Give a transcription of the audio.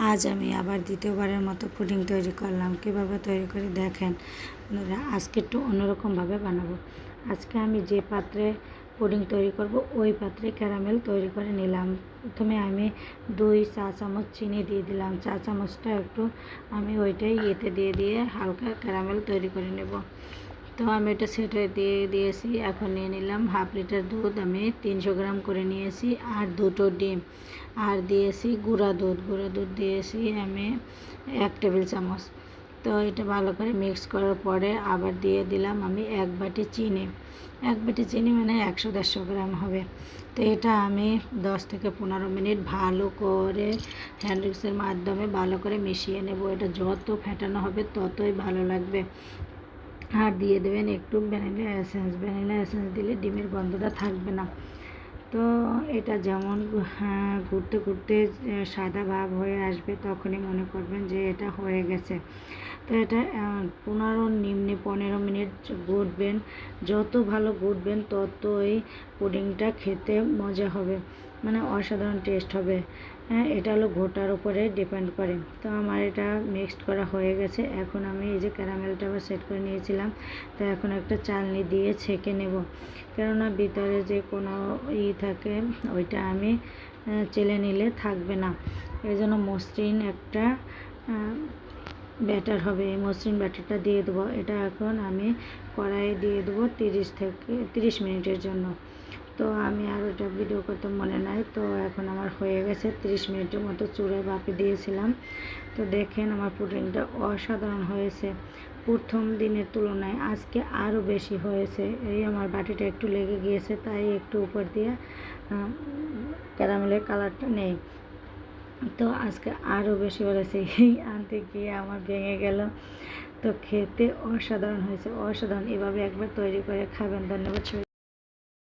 আজ আমি আবার দ্বিতীয়বারের মতো পুডিং তৈরি করলাম। কীভাবে তৈরি করি দেখেন বন্ধুরা। আজকে একটু অন্যরকমভাবে বানাবো। আজকে আমি যে পাত্রে পুডিং তৈরি করব ওই পাত্রে ক্যারামেল তৈরি করে নিলাম। প্রথমে আমি 2 চা চামচ চিনি দিয়ে দিলাম। চা চামচটা একটু আমি ওইটাই দিয়ে হালকা ক্যারামেল তৈরি করে নেব। তো আমি এটা সেটে দিয়েছি। এখন নিয়ে নিলাম হাফ লিটার দুধ, আমি 300 গ্রাম করে নিয়েছি, আর 2টো ডিম, আর দিয়েছি গুঁড়া দুধ দিয়েছি আমি 1 টেবিল চামচ। তো এটা ভালো করে মিক্স করার পরে আবার দিয়ে দিলাম আমি 1 বাটি চিনি। 1 বাটি চিনি মানে 100-150 গ্রাম হবে। তো এটা আমি 10 থেকে 15 মিনিট ভালো করে হ্যান্ড উইক্সের মাধ্যমে ভালো করে মিশিয়ে নেব। এটা যত ফেটানো হবে ততই ভালো লাগবে। আর দিয়ে দেবেন একটু ভ্যানিলা এসেন্স দিলে ডিমের গন্ধটা থাকবে না। তো এটা যেমন ঘুরতে সাদা ভাব হয়ে আসবে তখনই মনে করবেন যে এটা হয়ে গেছে। তো এটা 15 মিনিট ঘুরবেন। যত ভালো ঘুরবেন ততই পুডিংটা খেতে মজা হবে, মানে অসাধারণ টেস্ট হবে। এটা হলো ঘোটার উপরে ডিপেন্ড করে। তো আমার এটা মিক্সড করা হয়ে গেছে। এখন আমি এই যে ক্যারামেলটা আবার সেট করে নিয়েছিলাম, তো এখন একটা চালনি দিয়ে ছেঁকে নেব, কেননা ভিতরে যে কোনো থাকে ওইটা আমি চেলে নিলে থাকবে না। এই জন্য মসৃণ একটা ব্যাটার হবে। এই মসৃণ ব্যাটারটা দিয়ে দেবো। এটা এখন আমি কড়াইয়ে দিয়ে দেবো 30 থেকে 30 মিনিটের জন্য। তো আমি আর ওটা ভিডিও করতে মনে নাই। তো এখন আমার হয়ে গেছে 30 মিনিটের মতো চুলায় ভাপে দিয়েছিলাম। তো দেখেন আমার পুডিংটা অসাধারণ হয়েছে। প্রথম দিনের তুলনায় আজকে আরও বেশি হয়েছে। এই আমার বাটিটা একটু লেগে গিয়েছে, তাই একটু উপর দিয়ে ক্যারামেলের কালারটা নেই। তো আজকে আরও বেশি হয়েছে। এই আনতে গিয়ে আমার ভেঙে গেল। তো খেতে অসাধারণ হয়েছে, অসাধারণ। এভাবে একবার তৈরি করে খাবেন। ধন্যবাদ সবাই।